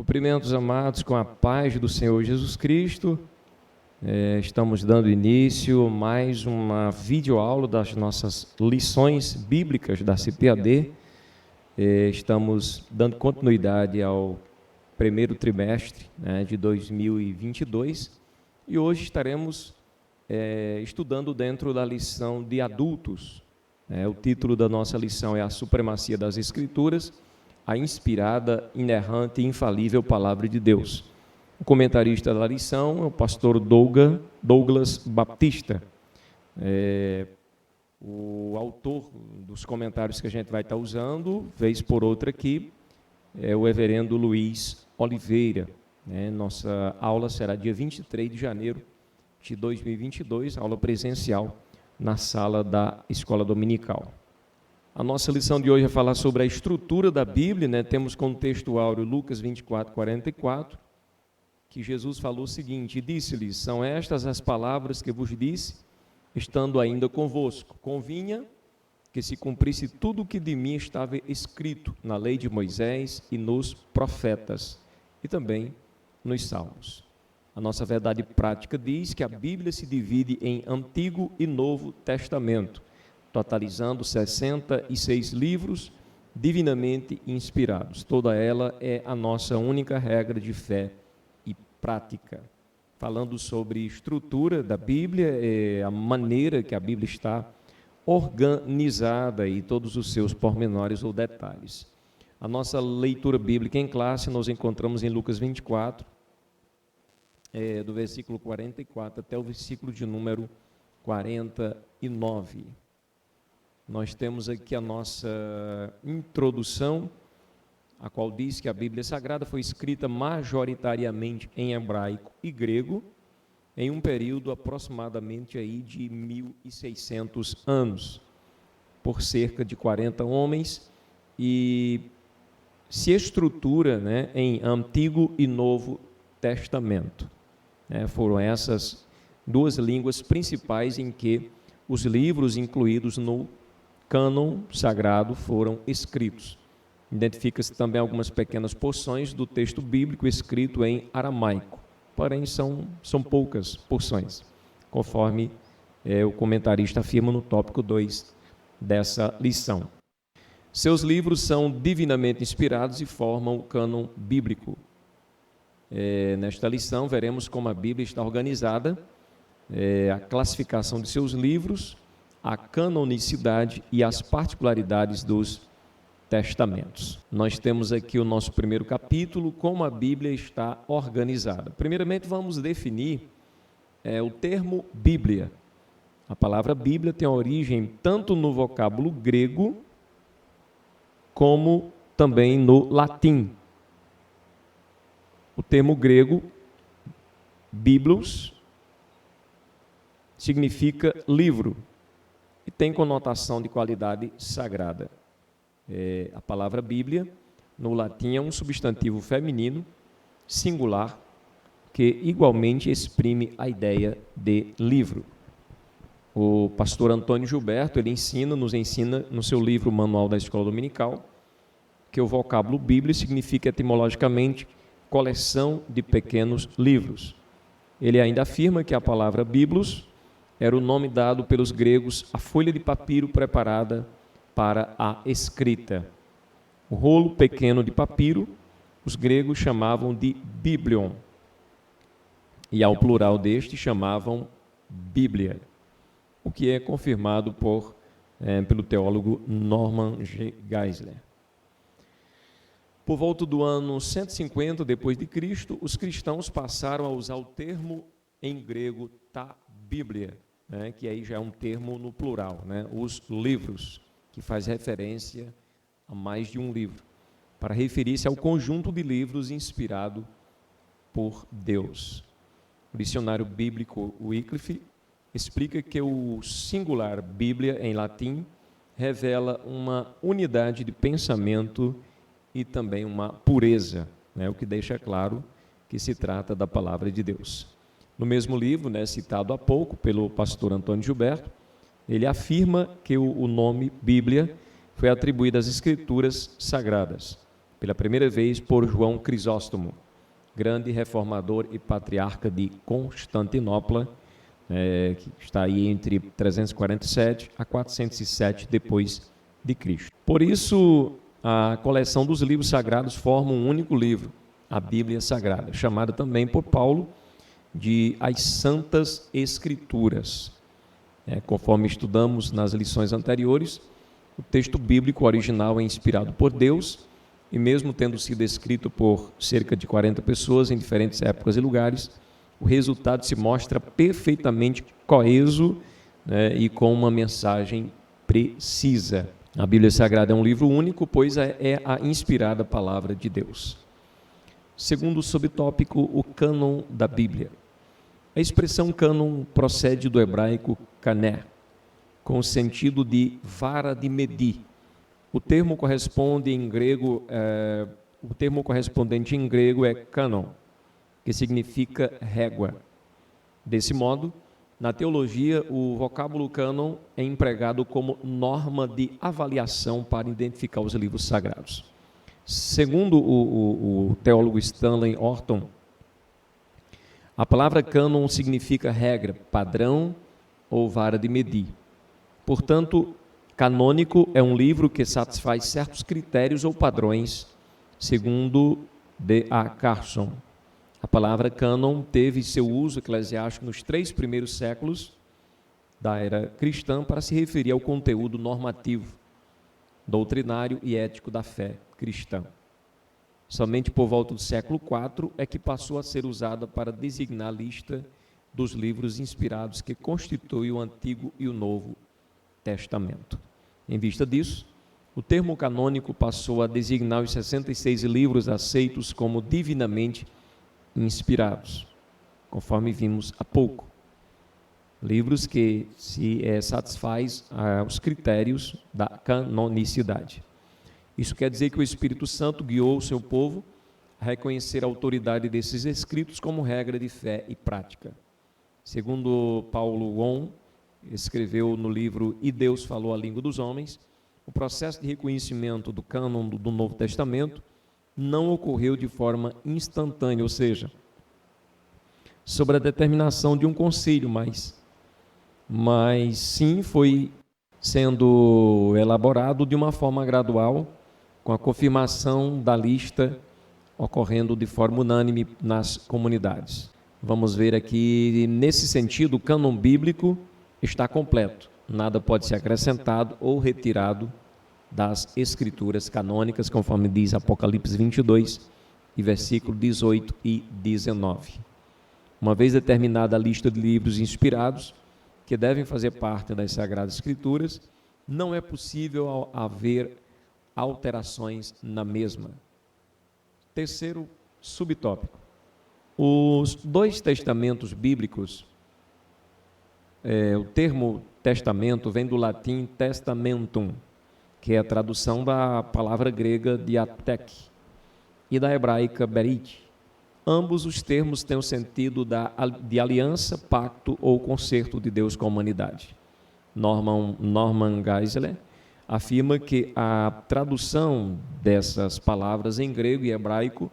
Cumprimentos, amados, com a paz do Senhor Jesus Cristo. Estamos dando início a mais uma videoaula das nossas lições bíblicas da CPAD. Estamos dando continuidade ao primeiro trimestre de 2022 e hoje estaremos estudando dentro da lição de adultos. O título da nossa lição é A Supremacia das Escrituras, a inspirada, inerrante e infalível Palavra de Deus. O comentarista da lição é o pastor Douglas Baptista. O autor dos comentários que a gente vai estar usando, vez por outra aqui, é o reverendo Luiz Oliveira. Nossa aula será dia 23 de janeiro de 2022, aula presencial na sala da Escola Dominical. A nossa lição de hoje vai falar sobre a estrutura da Bíblia, Temos como texto áureo Lucas 24, 44, que Jesus falou o seguinte: disse-lhes, são estas as palavras que vos disse, estando ainda convosco. Convinha que se cumprisse tudo o que de mim estava escrito na lei de Moisés e nos profetas, e também nos salmos. A nossa verdade prática diz que a Bíblia se divide em Antigo e Novo Testamento, totalizando 66 livros divinamente inspirados. Toda ela é a nossa única regra de fé e prática. Falando sobre estrutura da Bíblia, a maneira que a Bíblia está organizada e todos os seus pormenores ou detalhes. A nossa leitura bíblica em classe nós encontramos em Lucas 24, do versículo 44 até o versículo de número 49. Nós temos aqui a nossa introdução, a qual diz que a Bíblia Sagrada foi escrita majoritariamente em hebraico e grego, em um período aproximadamente aí de 1.600 anos, por cerca de 40 homens, e se estrutura em Antigo e Novo Testamento. Foram essas duas línguas principais em que os livros incluídos no cânon sagrado foram escritos. Identifica-se também algumas pequenas porções do texto bíblico escrito em aramaico, porém são poucas porções, conforme o comentarista afirma no tópico 2 dessa lição. Seus livros são divinamente inspirados e formam o cânon bíblico. Nesta lição veremos como a Bíblia está organizada, a classificação de seus livros, a canonicidade e as particularidades dos testamentos. Nós temos aqui o nosso primeiro capítulo, como a Bíblia está organizada. Primeiramente, vamos definir o termo Bíblia. A palavra Bíblia tem origem tanto no vocábulo grego, como também no latim. O termo grego, biblos, significa livro e tem conotação de qualidade sagrada. A palavra Bíblia, no latim, é um substantivo feminino, singular, que igualmente exprime a ideia de livro. O pastor Antônio Gilberto, nos ensina no seu livro Manual da Escola Dominical, que o vocábulo Bíblia significa etimologicamente coleção de pequenos livros. Ele ainda afirma que a palavra biblos era o nome dado pelos gregos à folha de papiro preparada para a escrita. O rolo pequeno de papiro, os gregos chamavam de biblion, e ao plural deste chamavam Bíblia, o que é confirmado pelo teólogo Norman G. Geisler. Por volta do ano 150 depois de Cristo, os cristãos passaram a usar o termo em grego ta Bíblia, que aí já é um termo no plural, os livros, que faz referência a mais de um livro, para referir-se ao conjunto de livros inspirado por Deus. O dicionário bíblico Wycliffe explica que o singular Bíblia, em latim, revela uma unidade de pensamento e também uma pureza, o que deixa claro que se trata da palavra de Deus. No mesmo livro, citado há pouco pelo pastor Antônio Gilberto, ele afirma que o nome Bíblia foi atribuído às Escrituras Sagradas, pela primeira vez por João Crisóstomo, grande reformador e patriarca de Constantinopla, que está aí entre 347 a 407 depois de Cristo. Por isso, a coleção dos livros sagrados forma um único livro, a Bíblia Sagrada, chamada também por Paulo de as Santas Escrituras. Conforme estudamos nas lições anteriores, o texto bíblico original é inspirado por Deus e mesmo tendo sido escrito por cerca de 40 pessoas em diferentes épocas e lugares, o resultado se mostra perfeitamente coeso, e com uma mensagem precisa. A Bíblia Sagrada é um livro único, pois é a inspirada palavra de Deus. Segundo subtópico, o cânon da Bíblia. A expressão cânon procede do hebraico kané, com o sentido de vara de medir. O termo correspondente em grego é canon, que significa régua. Desse modo, na teologia, o vocábulo cânon é empregado como norma de avaliação para identificar os livros sagrados. Segundo o teólogo Stanley Orton, a palavra cânon significa regra, padrão ou vara de medir. Portanto, canônico é um livro que satisfaz certos critérios ou padrões, segundo D.A. Carson. A palavra cânon teve seu uso eclesiástico nos 3 primeiros séculos da era cristã para se referir ao conteúdo normativo, doutrinário e ético da fé cristã. Somente por volta do século IV é que passou a ser usada para designar a lista dos livros inspirados que constituem o Antigo e o Novo Testamento. Em vista disso, o termo canônico passou a designar os 66 livros aceitos como divinamente inspirados, conforme vimos há pouco. Livros que se satisfaz aos critérios da canonicidade. Isso quer dizer que o Espírito Santo guiou o seu povo a reconhecer a autoridade desses escritos como regra de fé e prática. Segundo Paulo Won, escreveu no livro E Deus Falou a Língua dos Homens, o processo de reconhecimento do cânon do Novo Testamento não ocorreu de forma instantânea, ou seja, sobre a determinação de um concílio, mas sim foi sendo elaborado de uma forma gradual, com a confirmação da lista ocorrendo de forma unânime nas comunidades. Vamos ver aqui, nesse sentido, o cânon bíblico está completo. Nada pode ser acrescentado ou retirado das escrituras canônicas, conforme diz Apocalipse 22, e versículo 18 e 19. Uma vez determinada a lista de livros inspirados, que devem fazer parte das Sagradas Escrituras, não é possível haver alterações na mesma. Terceiro subtópico. Os 2 testamentos bíblicos, o termo testamento vem do latim testamentum, que é a tradução da palavra grega diatek, e da hebraica berit. Ambos os termos têm o sentido de aliança, pacto ou concerto de Deus com a humanidade. Norman Geisler afirma que a tradução dessas palavras em grego e hebraico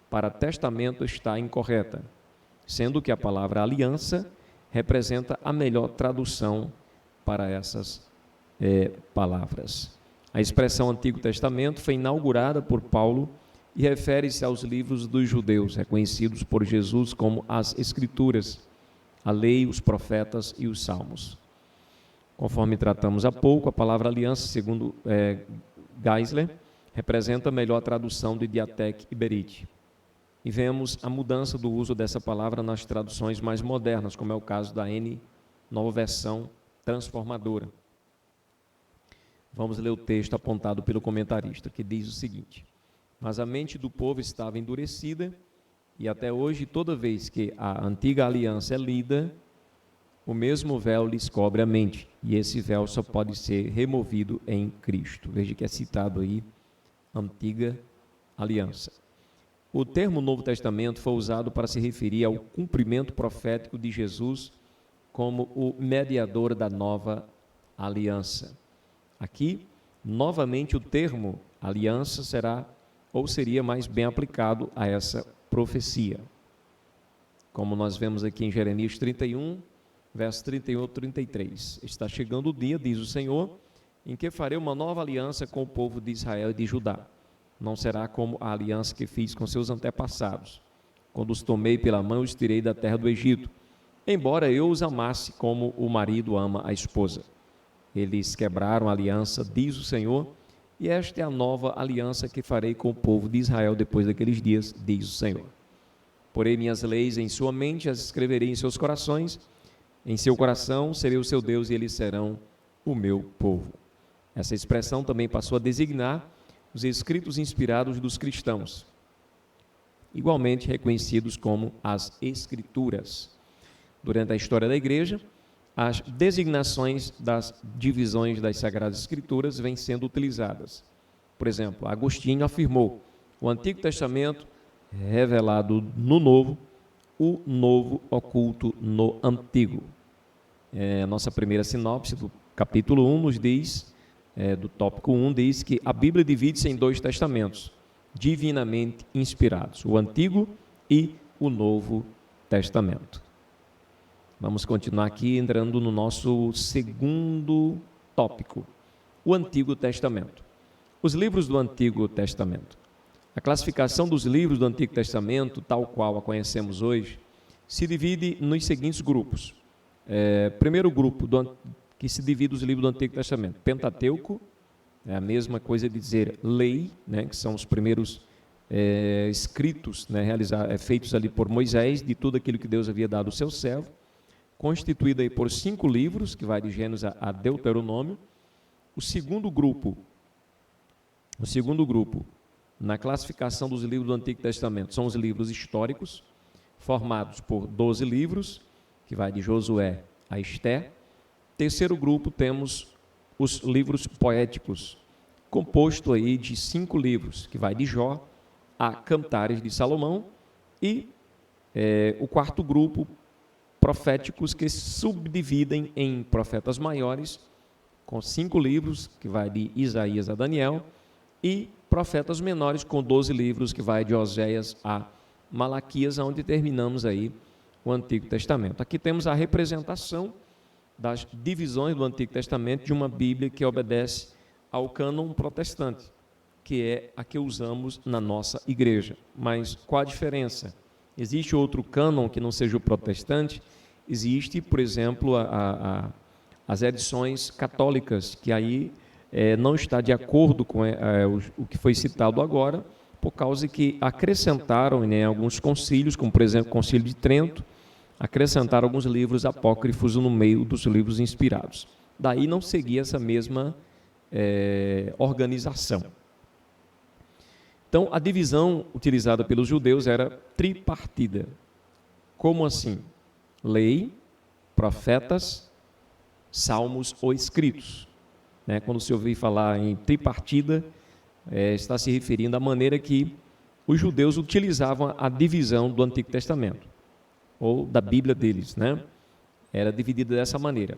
para testamento está incorreta, sendo que a palavra aliança representa a melhor tradução para essas palavras. A expressão Antigo Testamento foi inaugurada por Paulo e refere-se aos livros dos judeus, reconhecidos por Jesus como as Escrituras, a lei, os profetas e os salmos. Conforme tratamos há pouco, a palavra aliança, segundo Geisler, representa a melhor tradução de diatek e berit. E vemos a mudança do uso dessa palavra nas traduções mais modernas, como é o caso da Nova Versão Transformadora. Vamos ler o texto apontado pelo comentarista, que diz o seguinte: mas a mente do povo estava endurecida, e até hoje, toda vez que a antiga aliança é lida, o mesmo véu lhes cobre a mente, e esse véu só pode ser removido em Cristo. Veja que é citado aí, antiga aliança. O termo Novo Testamento foi usado para se referir ao cumprimento profético de Jesus como o mediador da nova aliança. Aqui, novamente, o termo aliança será ou seria mais bem aplicado a essa profecia. Como nós vemos aqui em Jeremias 31, verso 31 ao 33. Está chegando o dia, diz o Senhor, em que farei uma nova aliança com o povo de Israel e de Judá. Não será como a aliança que fiz com seus antepassados, quando os tomei pela mão e os tirei da terra do Egito, embora eu os amasse como o marido ama a esposa. Eles quebraram a aliança, diz o Senhor, e esta é a nova aliança que farei com o povo de Israel depois daqueles dias, diz o Senhor. Porei minhas leis em sua mente, as escreverei em seus corações, em seu coração serei o seu Deus e eles serão o meu povo. Essa expressão também passou a designar os escritos inspirados dos cristãos, igualmente reconhecidos como as Escrituras. Durante a história da Igreja, as designações das divisões das Sagradas Escrituras vêm sendo utilizadas. Por exemplo, Agostinho afirmou: o Antigo Testamento revelado no Novo, o Novo oculto no Antigo. A nossa primeira sinopse do capítulo 1 nos diz, do tópico 1, diz que a Bíblia divide-se em 2 testamentos, divinamente inspirados, o Antigo e o Novo Testamento. Vamos continuar aqui entrando no nosso segundo tópico, o Antigo Testamento. Os livros do Antigo Testamento. A classificação dos livros do Antigo Testamento, tal qual a conhecemos hoje, se divide nos seguintes grupos. Primeiro grupo que se divide os livros do Antigo Testamento, Pentateuco, é a mesma coisa de dizer lei, né, que são os primeiros escritos, né, feitos ali por Moisés, de tudo aquilo que Deus havia dado ao seu servo, constituído aí por 5 livros, que vai de Gênesis a Deuteronômio. O segundo grupo, na classificação dos livros do Antigo Testamento, são os livros históricos, formados por 12 livros, que vai de Josué a Esté. Terceiro grupo, temos os livros poéticos, composto aí de 5 livros, que vai de Jó a Cantares de Salomão. E o quarto grupo, proféticos, que se subdividem em profetas maiores, com 5 livros, que vai de Isaías a Daniel, e profetas menores, com 12 livros, que vai de Oséias a Malaquias, onde terminamos aí o Antigo Testamento. Aqui temos a representação das divisões do Antigo Testamento de uma Bíblia que obedece ao cânon protestante, que é a que usamos na nossa igreja. Mas qual a diferença? Existe outro cânon que não seja o protestante? Existe, por exemplo, as edições católicas, que aí não está de acordo com o que foi citado agora, por causa que acrescentaram, né, alguns concílios, como por exemplo o Concílio de Trento, acrescentaram alguns livros apócrifos no meio dos livros inspirados. Daí não seguia essa mesma organização. Então, a divisão utilizada pelos judeus era tripartida. Como assim? Lei, profetas, salmos ou escritos. Quando se ouvir falar em tripartida, está se referindo à maneira que os judeus utilizavam a divisão do Antigo Testamento, ou da Bíblia deles, né? Era dividida dessa maneira.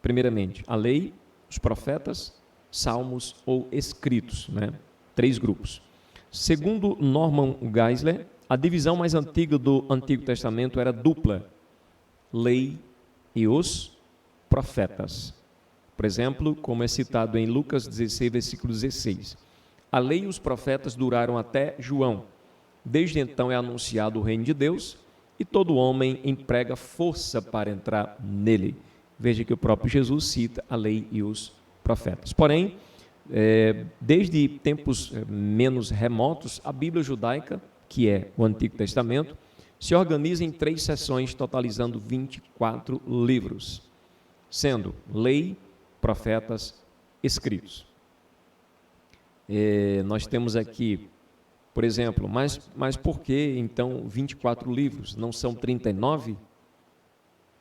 Primeiramente, a lei, os profetas, salmos ou escritos, né? 3 grupos. Segundo Norman Geisler, a divisão mais antiga do Antigo Testamento era dupla, lei e os profetas. Por exemplo, como é citado em Lucas 16, versículo 16. A lei e os profetas duraram até João. Desde então é anunciado o reino de Deus e todo homem emprega força para entrar nele. Veja que o próprio Jesus cita a lei e os profetas. Porém, desde tempos menos remotos, a Bíblia judaica, que é o Antigo Testamento, se organiza em 3 seções, totalizando 24 livros, sendo lei, profetas, escritos. Nós temos aqui, por exemplo, mas por que então 24 livros? Não são 39?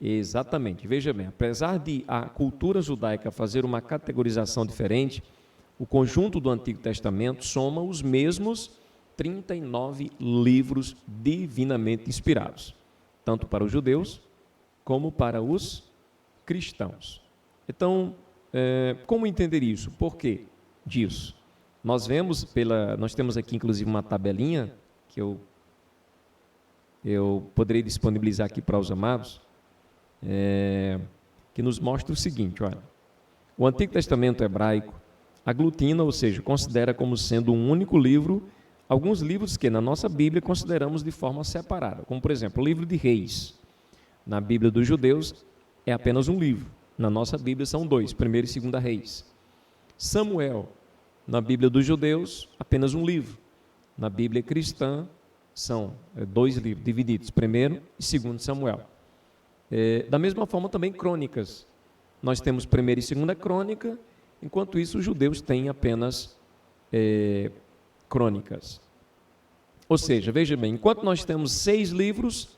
Exatamente, veja bem, apesar de a cultura judaica fazer uma categorização diferente, o conjunto do Antigo Testamento soma os mesmos 39 livros divinamente inspirados, tanto para os judeus como para os cristãos. Então, como entender isso? Por que disso? Nós temos aqui inclusive uma tabelinha que eu poderei disponibilizar aqui para os amados, que nos mostra o seguinte, olha, o Antigo Testamento hebraico aglutina, ou seja, considera como sendo um único livro, alguns livros que na nossa Bíblia consideramos de forma separada, como por exemplo o livro de Reis. Na Bíblia dos judeus é apenas um livro, na nossa Bíblia são dois, 1º e 2º Reis. Samuel, na Bíblia dos judeus, apenas um livro. Na Bíblia cristã, são 2 livros divididos, 1º e 2º Samuel. Da mesma forma também crônicas. Nós temos 1ª e 2ª crônica, enquanto isso os judeus têm apenas crônicas. Ou seja, veja bem, enquanto nós temos 6 livros,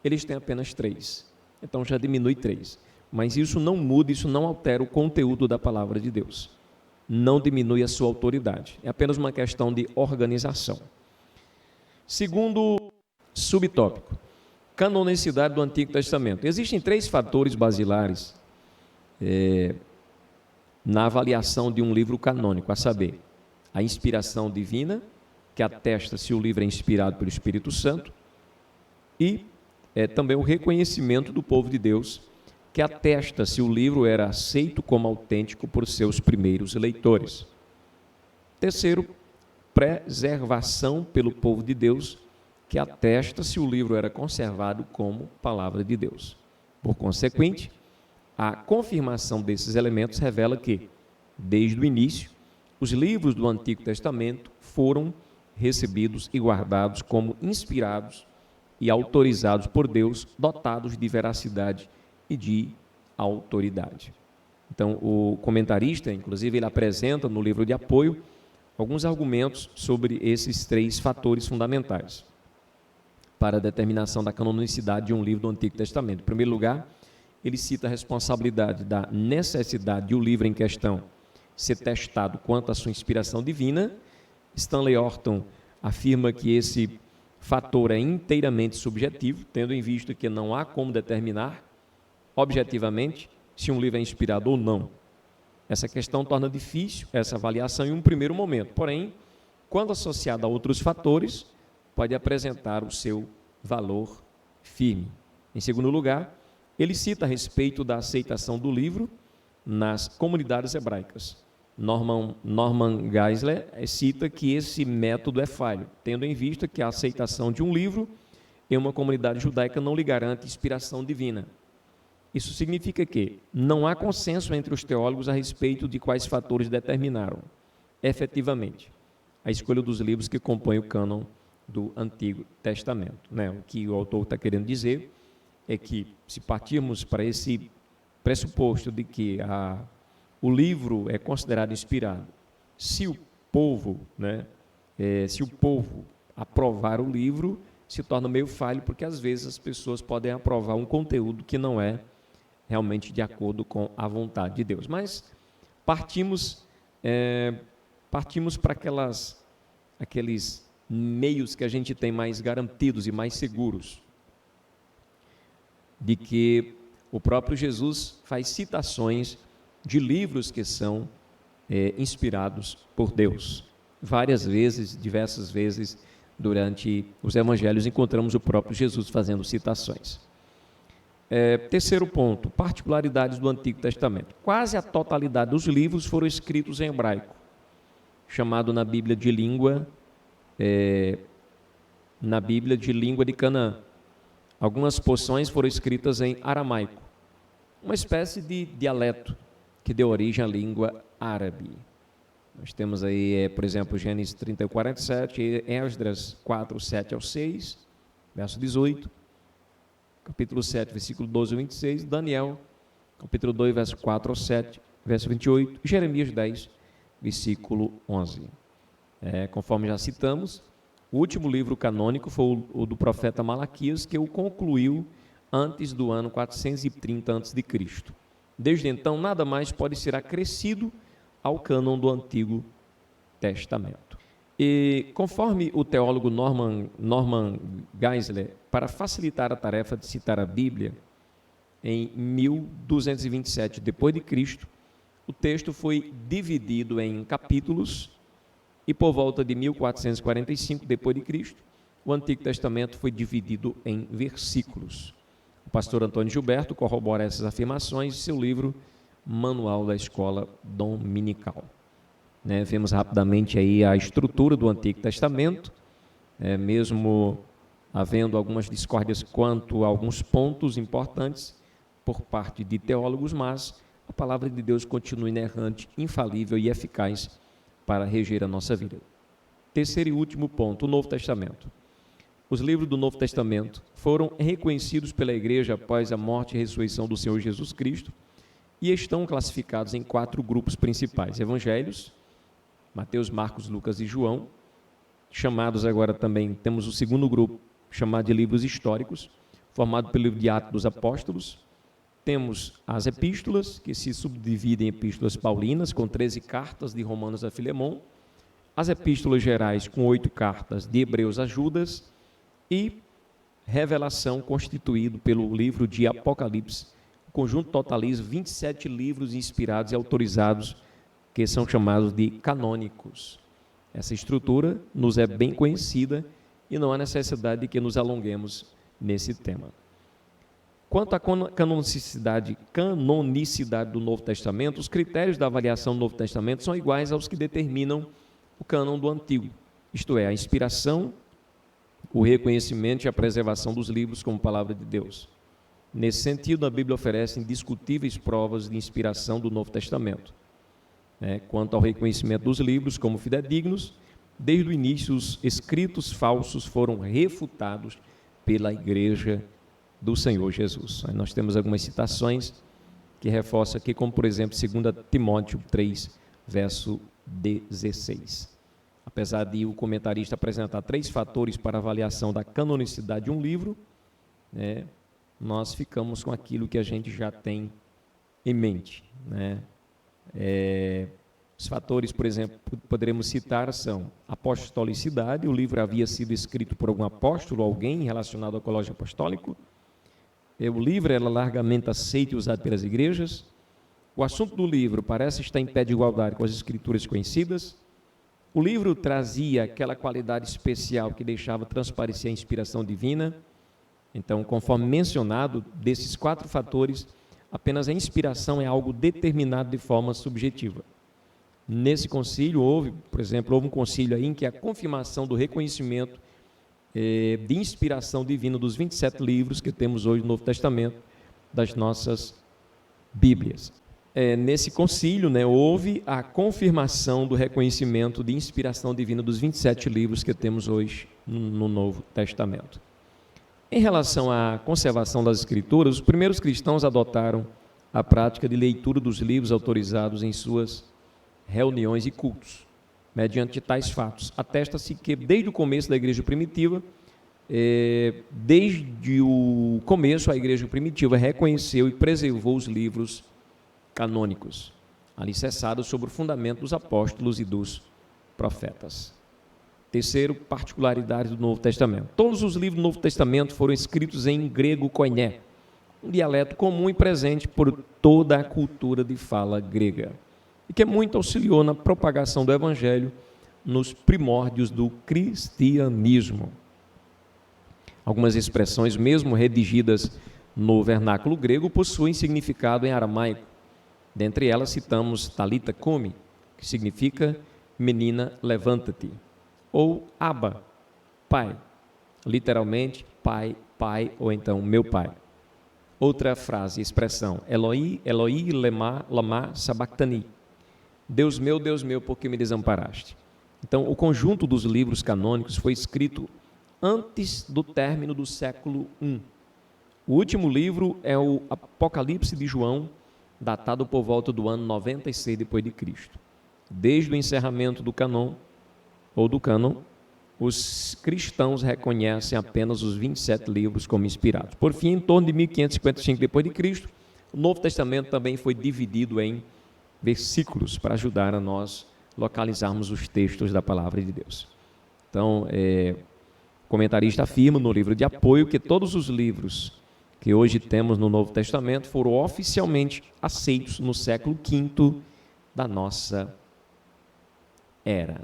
eles têm apenas 3. Então já diminui 3. Mas isso não muda, isso não altera o conteúdo da palavra de Deus. Não diminui a sua autoridade. É apenas uma questão de organização. Segundo subtópico, canonicidade do Antigo Testamento. Existem 3 fatores basilares na avaliação de um livro canônico, a saber, a inspiração divina, que atesta se o livro é inspirado pelo Espírito Santo, e também o reconhecimento do povo de Deus, que atesta se o livro era aceito como autêntico por seus primeiros leitores. Terceiro, preservação pelo povo de Deus, que atesta se o livro era conservado como palavra de Deus. Por consequente, a confirmação desses elementos revela que, desde o início, os livros do Antigo Testamento foram recebidos e guardados como inspirados e autorizados por Deus, dotados de veracidade e de autoridade. Então, o comentarista, inclusive, ele apresenta no livro de apoio alguns argumentos sobre esses 3 fatores fundamentais para a determinação da canonicidade de um livro do Antigo Testamento. Em primeiro lugar, ele cita a responsabilidade da necessidade de o livro em questão ser testado quanto à sua inspiração divina. Stanley Orton afirma que esse fator é inteiramente subjetivo, tendo em vista que não há como determinar objetivamente se um livro é inspirado ou não. Essa questão torna difícil essa avaliação em um primeiro momento, porém, quando associada a outros fatores, pode apresentar o seu valor firme. Em segundo lugar, ele cita a respeito da aceitação do livro nas comunidades hebraicas. Norman Geisler cita que esse método é falho, tendo em vista que a aceitação de um livro em uma comunidade judaica não lhe garante inspiração divina. Isso significa que não há consenso entre os teólogos a respeito de quais fatores determinaram, efetivamente, a escolha dos livros que compõem o cânon do Antigo Testamento. O que o autor está querendo dizer é que, se partirmos para esse pressuposto de que o livro é considerado inspirado, se o povo aprovar o livro, se torna meio falho, porque às vezes as pessoas podem aprovar um conteúdo que não é realmente de acordo com a vontade de Deus. Mas partimos para aqueles meios que a gente tem mais garantidos e mais seguros, de que o próprio Jesus faz citações de livros que são inspirados por Deus. Várias vezes, diversas vezes, durante os evangelhos, encontramos o próprio Jesus fazendo citações. Terceiro ponto, particularidades do Antigo Testamento. Quase a totalidade dos livros foram escritos em hebraico, chamado na Bíblia de língua de Canaã. Algumas porções foram escritas em aramaico, uma espécie de dialeto que deu origem à língua árabe. Nós temos aí, por exemplo, Gênesis 30 e 47, Esdras 4, 7 ao 6, verso 18, capítulo 7, versículo 12 ao 26, Daniel, capítulo 2, verso 4 ao 7, verso 28, Jeremias 10, versículo 11. Conforme já citamos, o último livro canônico foi o do profeta Malaquias, que o concluiu antes do ano 430 a.C. Desde então, nada mais pode ser acrescido ao cânon do Antigo Testamento. E, conforme o teólogo Norman Geisler, para facilitar a tarefa de citar a Bíblia, em 1227 d.C., o texto foi dividido em capítulos e por volta de 1445 depois de Cristo, o Antigo Testamento foi dividido em versículos. O pastor Antônio Gilberto corrobora essas afirmações em seu livro Manual da Escola Dominical. Vemos rapidamente aí a estrutura do Antigo Testamento, mesmo havendo algumas discórdias quanto a alguns pontos importantes por parte de teólogos, mas a palavra de Deus continua inerrante, infalível e eficaz para reger a nossa vida. Terceiro e último ponto, o Novo Testamento. Os livros do Novo Testamento foram reconhecidos pela Igreja após a morte e ressurreição do Senhor Jesus Cristo e estão classificados em 4 grupos principais: Evangelhos, Mateus, Marcos, Lucas e João. Chamados agora também, temos o segundo grupo, chamado de livros históricos, formado pelo livro de Atos dos Apóstolos. Temos as epístolas, que se subdividem em epístolas paulinas, com 13 cartas de Romanos a Filemão, as epístolas gerais, com 8 cartas de Hebreus a Judas, e Revelação, constituído pelo livro de Apocalipse. O conjunto totaliza 27 livros inspirados e autorizados, que são chamados de canônicos. Essa estrutura nos é bem conhecida e não há necessidade de que nos alonguemos nesse tema. Quanto à canonicidade do Novo Testamento, os critérios da avaliação do Novo Testamento são iguais aos que determinam o cânon do Antigo, isto é, a inspiração, o reconhecimento e a preservação dos livros como palavra de Deus. Nesse sentido, a Bíblia oferece indiscutíveis provas de inspiração do Novo Testamento. Quanto ao reconhecimento dos livros como fidedignos, desde o início os escritos falsos foram refutados pela Igreja do Senhor Jesus. Aí nós temos algumas citações que reforçam aqui, como por exemplo, 2 Timóteo 3, verso 16. Apesar de o comentarista apresentar 3 fatores para avaliação da canonicidade de um livro, nós ficamos com aquilo que a gente já tem em mente. Os fatores, por exemplo, poderemos citar são apostolicidade, o livro havia sido escrito por algum apóstolo, alguém relacionado ao colégio apostólico. O livro era largamente aceito e usado pelas igrejas. O assunto do livro parece estar em pé de igualdade com as escrituras conhecidas. O livro trazia aquela qualidade especial que deixava transparecer a inspiração divina. Então, conforme mencionado, desses 4 fatores, apenas a inspiração é algo determinado de forma subjetiva. Nesse concílio, por exemplo, houve um concílio aí em que a confirmação do reconhecimento de inspiração divina dos 27 livros que temos hoje no Novo Testamento, das nossas Bíblias. Nesse concílio, houve a confirmação do reconhecimento de inspiração divina dos 27 livros que temos hoje no Novo Testamento. Em relação à conservação das Escrituras, os primeiros cristãos adotaram a prática de leitura dos livros autorizados em suas reuniões e cultos. Mediante tais fatos, atesta-se que desde o começo da igreja primitiva, a igreja primitiva reconheceu e preservou os livros canônicos, alicerçados sobre o fundamento dos apóstolos e dos profetas. Terceiro, particularidade do Novo Testamento. Todos os livros do Novo Testamento foram escritos em grego koiné, um dialeto comum e presente por toda a cultura de fala grega, e que muito auxiliou na propagação do Evangelho nos primórdios do cristianismo. Algumas expressões, mesmo redigidas no vernáculo grego, possuem significado em aramaico. Dentre elas, citamos Talita Cumi, que significa menina, levanta-te, ou Abba, pai, literalmente pai, pai, ou então meu pai. Outra frase, expressão, Eloi, Eloi, lama sabachthani, Deus meu, por que me desamparaste? Então, o conjunto dos livros canônicos foi escrito antes do término do século I. O último livro é o Apocalipse de João, datado por volta do ano 96 depois de Cristo. Desde o encerramento do cânon, os cristãos reconhecem apenas os 27 livros como inspirados. Por fim, em torno de 1555 depois de Cristo, o Novo Testamento também foi dividido em versículos para ajudar a nós localizarmos os textos da palavra de Deus. Então, o comentarista afirma no livro de apoio que todos os livros que hoje temos no Novo Testamento foram oficialmente aceitos no século V da nossa era.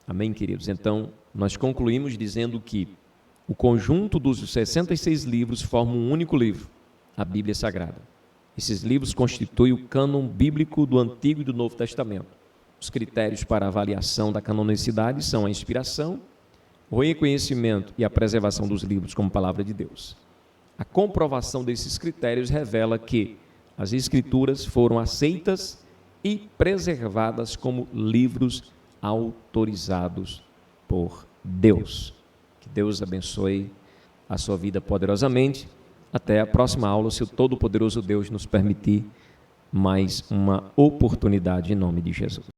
Amém, queridos? Então, nós concluímos dizendo que o conjunto dos 66 livros forma um único livro, a Bíblia Sagrada. Esses livros constituem o cânon bíblico do Antigo e do Novo Testamento. Os critérios para a avaliação da canonicidade são a inspiração, o reconhecimento e a preservação dos livros como palavra de Deus. A comprovação desses critérios revela que as Escrituras foram aceitas e preservadas como livros autorizados por Deus. Que Deus abençoe a sua vida poderosamente. Até a próxima aula, se o Todo-Poderoso Deus nos permitir mais uma oportunidade, em nome de Jesus.